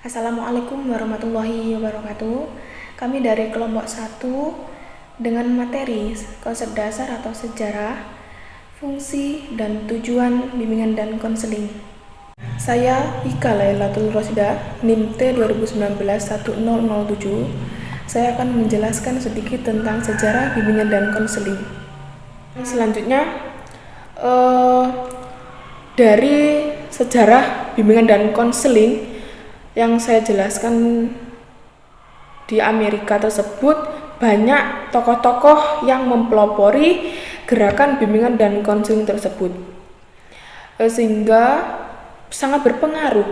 Assalamualaikum warahmatullahi wabarakatuh. Kami dari kelompok 1 dengan materi konsep dasar atau sejarah, fungsi dan tujuan bimbingan dan konseling. Saya Ika Lailatul Rosida, NIM T 2019-1007. Saya akan menjelaskan sedikit tentang sejarah bimbingan dan konseling. Selanjutnya, dari sejarah bimbingan dan konseling yang saya jelaskan, di Amerika tersebut banyak tokoh-tokoh yang mempelopori gerakan bimbingan dan konseling tersebut, sehingga sangat berpengaruh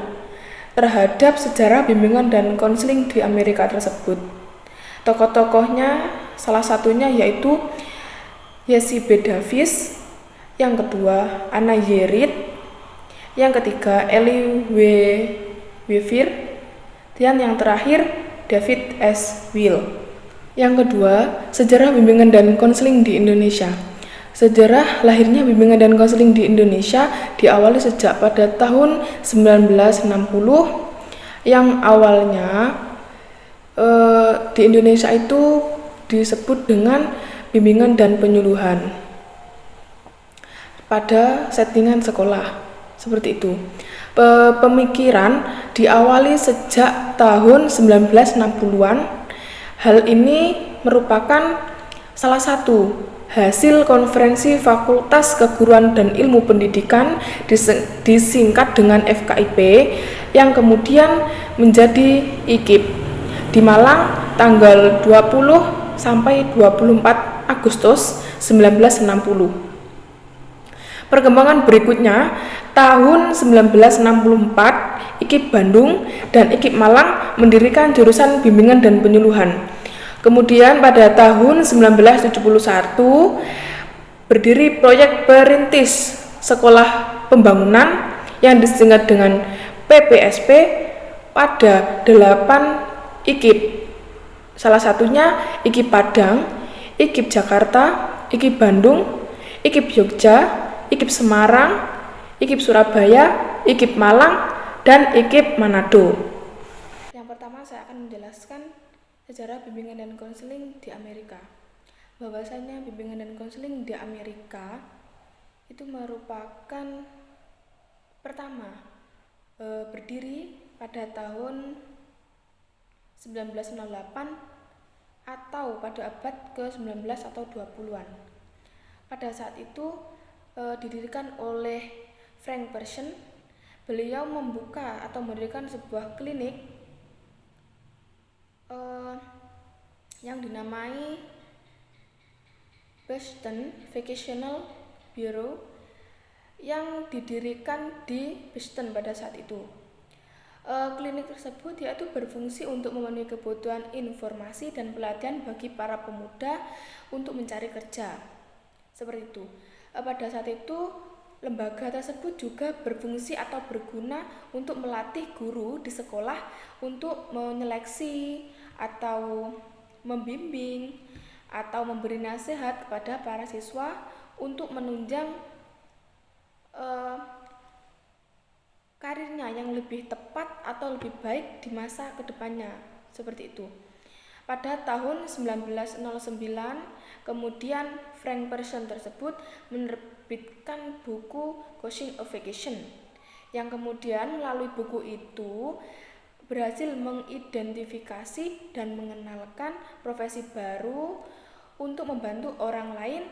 terhadap sejarah bimbingan dan konseling di Amerika tersebut. Tokoh-tokohnya salah satunya yaitu Jesse B. Davis, yang kedua Anna Y. Reid, yang ketiga Ellie W. Weaver, dan yang terakhir David S. Will. Yang kedua, sejarah bimbingan dan konseling di Indonesia. Sejarah lahirnya bimbingan dan konseling di Indonesia diawali sejak pada tahun 1960, yang awalnya di Indonesia itu disebut dengan bimbingan dan penyuluhan pada settingan sekolah, seperti itu. Pemikiran diawali sejak tahun 1960-an. Hal ini merupakan salah satu hasil konferensi Fakultas Keguruan dan Ilmu Pendidikan, disingkat dengan FKIP, yang kemudian menjadi IKIP di Malang tanggal 20 sampai 24 Agustus 1960. Perkembangan berikutnya, tahun 1964, IKIP Bandung dan IKIP Malang mendirikan jurusan bimbingan dan penyuluhan. Kemudian pada tahun 1971, berdiri proyek perintis sekolah pembangunan yang disingkat dengan PPSP pada 8 IKIP. Salah satunya IKIP Padang, IKIP Jakarta, IKIP Bandung, IKIP Jogja, IKIP Semarang, IKIP Surabaya, IKIP Malang, dan IKIP Manado. Yang pertama saya akan menjelaskan sejarah bimbingan dan konseling di Amerika. Bahwasanya bimbingan dan konseling di Amerika itu merupakan pertama berdiri pada tahun 1908 atau pada abad ke-19 atau 20-an. Pada saat itu didirikan oleh Frank Person. Beliau membuka atau mendirikan sebuah klinik yang dinamai Boston Vocational Bureau, yang didirikan di Boston pada saat itu. Klinik tersebut yaitu berfungsi untuk memenuhi kebutuhan informasi dan pelatihan bagi para pemuda untuk mencari kerja, seperti itu. Pada saat itu lembaga tersebut juga berfungsi atau berguna untuk melatih guru di sekolah untuk menyeleksi atau membimbing atau memberi nasihat kepada para siswa untuk menunjang karirnya yang lebih tepat atau lebih baik di masa kedepannya, seperti itu. Pada tahun 1909, kemudian Frank Person tersebut menerbitkan buku Coaching of Vacation, yang kemudian melalui buku itu berhasil mengidentifikasi dan mengenalkan profesi baru untuk membantu orang lain,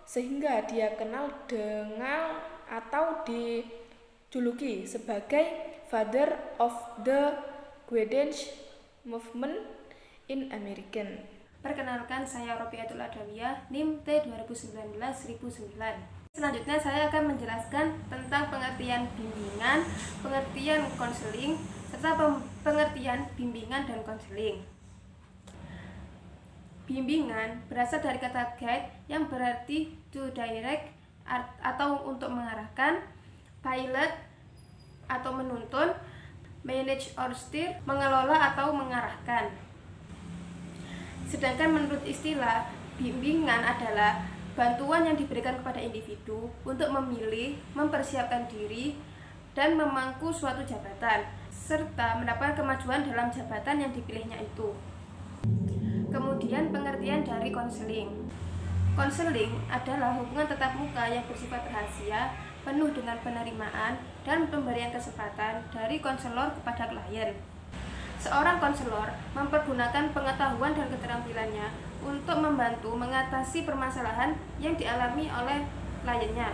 sehingga dia kenal dengan atau dijuluki sebagai Father of the Guidance Movement in American. Perkenalkan, saya Rofiatul Adawiyah, NIM T 2019-1009. Selanjutnya saya akan menjelaskan tentang pengertian bimbingan, pengertian konseling, serta pengertian bimbingan dan konseling. Bimbingan berasal dari kata guide yang berarti to direct atau untuk mengarahkan, pilot atau menuntun, manage or steer, mengelola atau mengarahkan. Sedangkan menurut istilah, bimbingan adalah bantuan yang diberikan kepada individu untuk memilih, mempersiapkan diri, dan memangku suatu jabatan. serta mendapatkan kemajuan dalam jabatan yang dipilihnya itu. Kemudian pengertian dari konseling. Konseling adalah hubungan tatap muka yang bersifat rahasia, penuh dengan penerimaan dan pemberian kesempatan dari konselor kepada klien. Seorang konselor mempergunakan pengetahuan dan keterampilannya untuk membantu mengatasi permasalahan yang dialami oleh kliennya.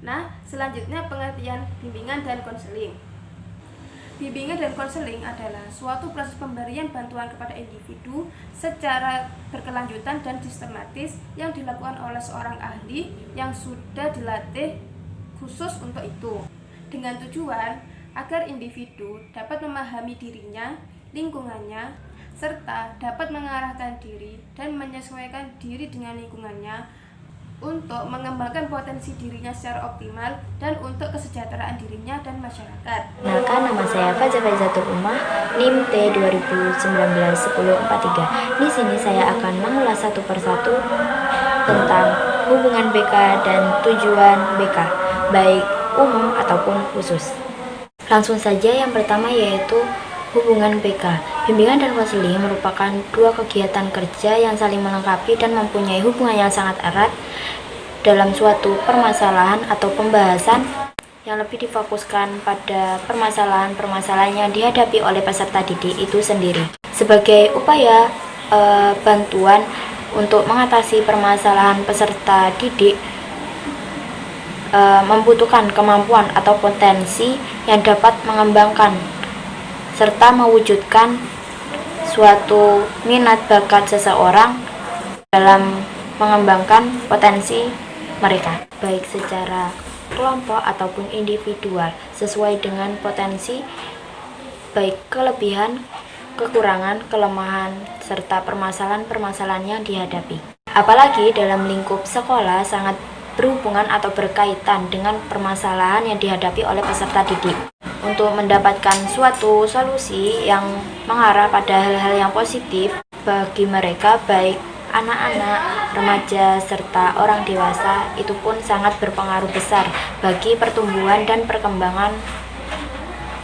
Nah, selanjutnya pengertian bimbingan dan konseling. Bimbingan dan konseling adalah suatu proses pemberian bantuan kepada individu secara berkelanjutan dan sistematis yang dilakukan oleh seorang ahli yang sudah dilatih khusus untuk itu, dengan tujuan agar individu dapat memahami dirinya, lingkungannya, serta dapat mengarahkan diri dan menyesuaikan diri dengan lingkungannya untuk mengembangkan potensi dirinya secara optimal dan untuk kesejahteraan dirinya dan masyarakat. Kenalkan, nama saya Faza Faizatul Ummah, NIM T 2019-1043. Di sini saya akan mengulas satu persatu tentang hubungan BK dan tujuan BK, baik umum ataupun khusus. Langsung saja, yang pertama yaitu hubungan BK. Bimbingan dan konseling merupakan dua kegiatan kerja yang saling melengkapi dan mempunyai hubungan yang sangat erat dalam suatu permasalahan atau pembahasan yang lebih difokuskan pada permasalahan-permasalahan yang dihadapi oleh peserta didik itu sendiri. Sebagai upaya bantuan untuk mengatasi permasalahan, peserta didik membutuhkan kemampuan atau potensi yang dapat mengembangkan serta mewujudkan suatu minat bakat seseorang dalam mengembangkan potensi mereka, baik secara kelompok ataupun individual, sesuai dengan potensi, baik kelebihan, kekurangan, kelemahan, serta permasalahan-permasalahan yang dihadapi. Apalagi dalam lingkup sekolah sangat berhubungan atau berkaitan dengan permasalahan yang dihadapi oleh peserta didik. Untuk mendapatkan suatu solusi yang mengarah pada hal-hal yang positif bagi mereka, baik anak-anak, remaja, serta orang dewasa, itu pun sangat berpengaruh besar bagi pertumbuhan dan perkembangan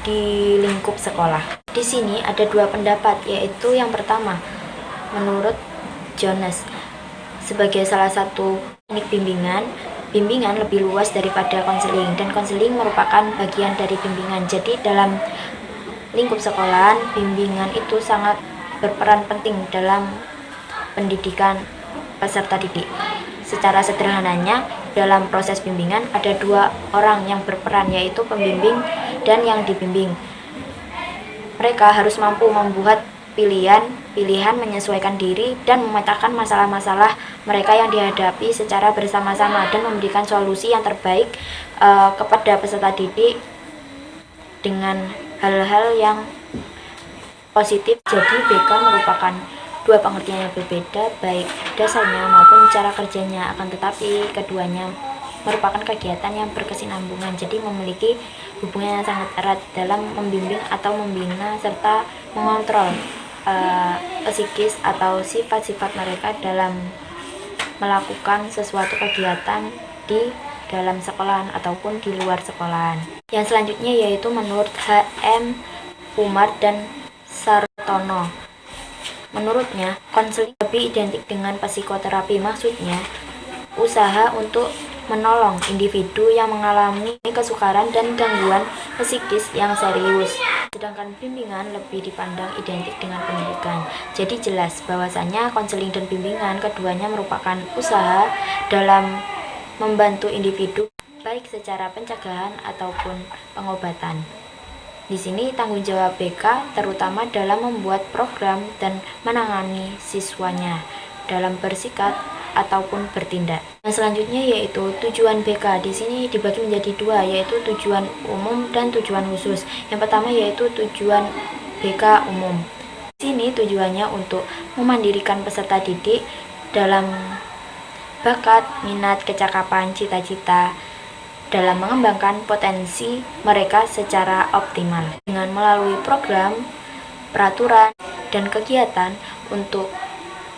di lingkup sekolah. Di sini ada dua pendapat, yaitu yang pertama, menurut Jones, sebagai salah satu teknik bimbingan lebih luas daripada konseling, dan konseling merupakan bagian dari bimbingan. Jadi dalam lingkup sekolahan, bimbingan itu sangat berperan penting dalam pendidikan peserta didik. Secara sederhananya, dalam proses bimbingan ada dua orang yang berperan, yaitu pembimbing dan yang dibimbing. Mereka harus mampu membuat pilihan menyesuaikan diri dan memetakan masalah-masalah mereka yang dihadapi secara bersama-sama dan memberikan solusi yang terbaik kepada peserta didik dengan hal-hal yang positif. Jadi BK merupakan dua pengertian yang berbeda, baik dasarnya maupun cara kerjanya, akan tetapi keduanya merupakan kegiatan yang berkesinambungan, jadi memiliki hubungan yang sangat erat dalam membimbing atau membina serta mengontrol psikis atau sifat-sifat mereka dalam melakukan sesuatu kegiatan di dalam sekolahan ataupun di luar sekolahan. Yang selanjutnya yaitu menurut H.M. Umar dan Sartono. Menurutnya, konseling lebih identik dengan psikoterapi, maksudnya usaha untuk menolong individu yang mengalami kesukaran dan gangguan psikis yang serius. Sedangkan bimbingan lebih dipandang identik dengan pendidikan. Jadi jelas bahwasanya konseling dan bimbingan keduanya merupakan usaha dalam membantu individu baik secara pencegahan ataupun pengobatan. Di sini tanggung jawab BK terutama dalam membuat program dan menangani siswanya dalam bersikap ataupun bertindak. Yang selanjutnya yaitu tujuan BK. Di sini dibagi menjadi dua, yaitu tujuan umum dan tujuan khusus. Yang pertama yaitu tujuan BK umum. Di sini tujuannya untuk memandirikan peserta didik dalam bakat, minat, kecakapan, cita-cita, dalam mengembangkan potensi mereka secara optimal dengan melalui program, peraturan, dan kegiatan untuk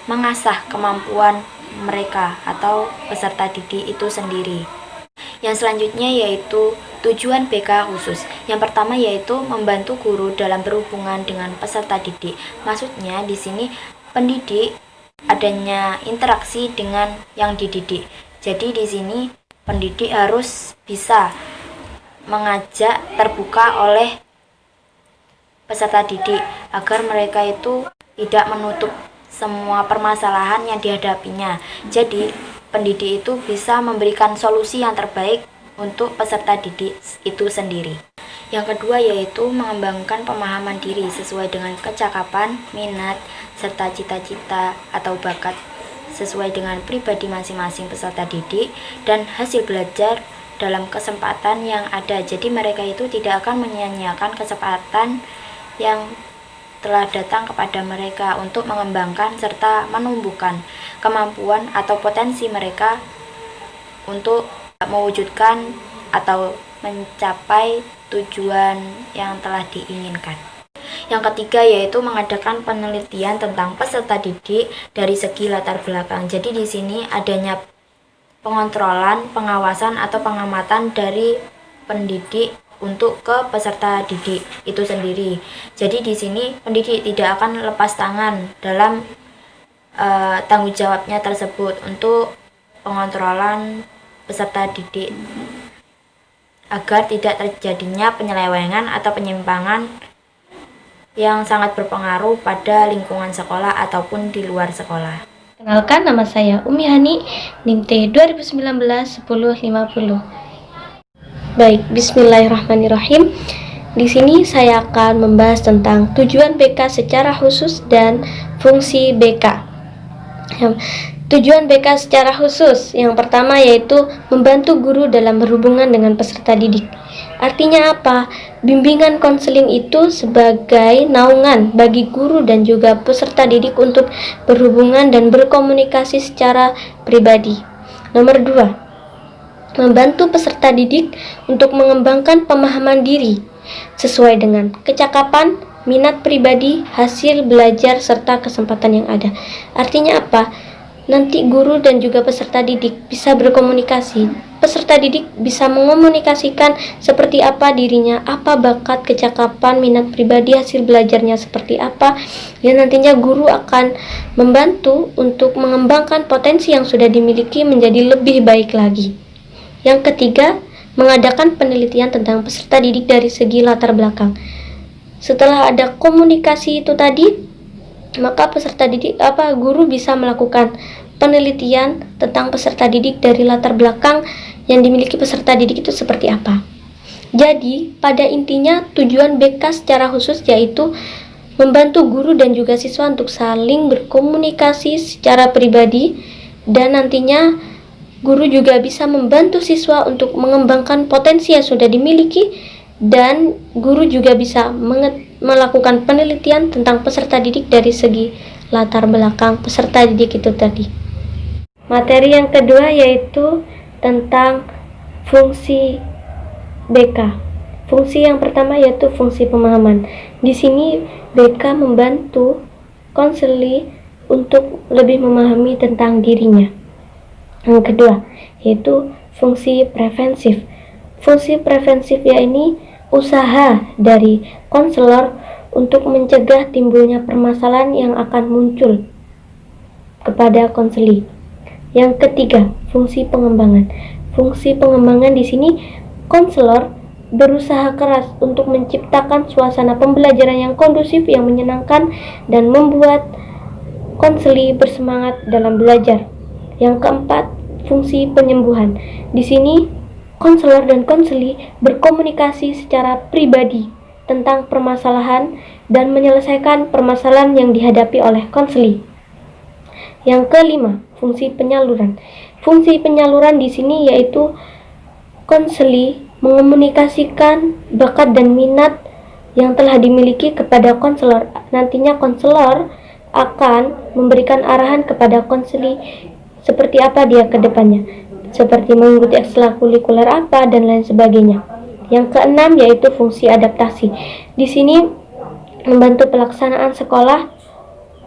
mengasah kemampuan mereka atau peserta didik itu sendiri. Yang selanjutnya yaitu Tujuan BK khusus. Yang pertama yaitu membantu guru dalam berhubungan dengan peserta didik. Maksudnya di sini pendidik adanya interaksi dengan yang dididik. Jadi di sini pendidik harus bisa mengajak terbuka oleh peserta didik agar mereka itu tidak menutup semua permasalahan yang dihadapinya. Jadi pendidik itu bisa memberikan solusi yang terbaik untuk peserta didik itu sendiri. Yang kedua yaitu mengembangkan pemahaman diri sesuai dengan kecakapan, minat, serta cita-cita atau bakat sesuai dengan pribadi masing-masing peserta didik dan hasil belajar dalam kesempatan yang ada. Jadi mereka itu tidak akan menyia-nyiakan kesempatan yang telah datang kepada mereka untuk mengembangkan serta menumbuhkan kemampuan atau potensi mereka untuk mewujudkan atau mencapai tujuan yang telah diinginkan. Yang ketiga yaitu mengadakan penelitian tentang peserta didik dari segi latar belakang. Jadi di sini adanya pengontrolan, pengawasan atau pengamatan dari pendidik untuk ke peserta didik itu sendiri. Jadi di sini pendidik tidak akan lepas tangan dalam tanggung jawabnya tersebut untuk pengontrolan peserta didik agar tidak terjadinya penyelewengan atau penyimpangan yang sangat berpengaruh pada lingkungan sekolah ataupun di luar sekolah. Kenalkan, nama saya Umi Hani, NIM T 2019-1050. Baik, bismillahirrahmanirrahim. Di sini saya akan membahas tentang tujuan BK secara khusus dan fungsi BK. Tujuan BK secara khusus yang pertama yaitu membantu guru dalam berhubungan dengan peserta didik. Artinya apa? Bimbingan konseling itu sebagai naungan bagi guru dan juga peserta didik untuk berhubungan dan berkomunikasi secara pribadi. Nomor 2, membantu peserta didik untuk mengembangkan pemahaman diri sesuai dengan kecakapan, minat pribadi, hasil belajar, serta kesempatan yang ada. Artinya apa? Nanti guru dan juga peserta didik bisa berkomunikasi. Peserta didik bisa mengomunikasikan seperti apa dirinya, apa bakat, kecakapan, minat pribadi, hasil belajarnya seperti apa. Dan nantinya guru akan membantu untuk mengembangkan potensi yang sudah dimiliki menjadi lebih baik lagi. Yang ketiga, mengadakan penelitian tentang peserta didik dari segi latar belakang. Setelah ada komunikasi itu tadi, maka peserta didik guru bisa melakukan penelitian tentang peserta didik dari latar belakang yang dimiliki peserta didik itu seperti apa. Jadi, pada intinya tujuan BK secara khusus yaitu membantu guru dan juga siswa untuk saling berkomunikasi secara pribadi, dan nantinya guru juga bisa membantu siswa untuk mengembangkan potensi yang sudah dimiliki, dan guru juga bisa melakukan penelitian tentang peserta didik dari segi latar belakang peserta didik itu tadi. Materi yang kedua yaitu tentang fungsi BK. Fungsi yang pertama yaitu fungsi pemahaman. Di sini BK membantu konseli untuk lebih memahami tentang dirinya. Yang kedua yaitu fungsi preventif. Fungsi preventif ini usaha dari konselor untuk mencegah timbulnya permasalahan yang akan muncul kepada konseli. Yang ketiga, fungsi pengembangan. Fungsi pengembangan di sini konselor berusaha keras untuk menciptakan suasana pembelajaran yang kondusif, yang menyenangkan, dan membuat konseli bersemangat dalam belajar. Yang keempat, fungsi penyembuhan. Di sini konselor dan konseli berkomunikasi secara pribadi tentang permasalahan dan menyelesaikan permasalahan yang dihadapi oleh konseli. Yang kelima, fungsi penyaluran. Fungsi penyaluran di sini yaitu konseli mengomunikasikan bakat dan minat yang telah dimiliki kepada konselor. Nantinya konselor akan memberikan arahan kepada konseli seperti apa dia ke depannya, seperti mengikuti ekstrakurikuler apa dan lain sebagainya. Yang keenam yaitu fungsi adaptasi. Di sini membantu pelaksanaan sekolah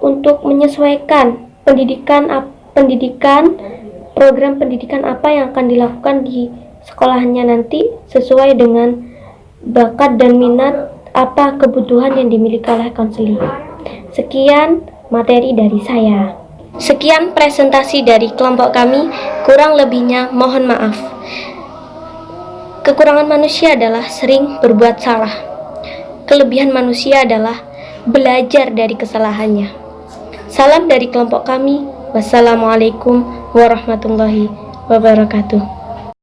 untuk menyesuaikan pendidikan, program pendidikan apa yang akan dilakukan di sekolahannya nanti sesuai dengan bakat dan minat apa kebutuhan yang dimiliki oleh konseling. Sekian materi dari saya. Sekian presentasi dari kelompok kami, kurang lebihnya mohon maaf. Kekurangan manusia adalah sering berbuat salah. Kelebihan manusia adalah belajar dari kesalahannya. Salam dari kelompok kami. Wassalamualaikum warahmatullahi wabarakatuh.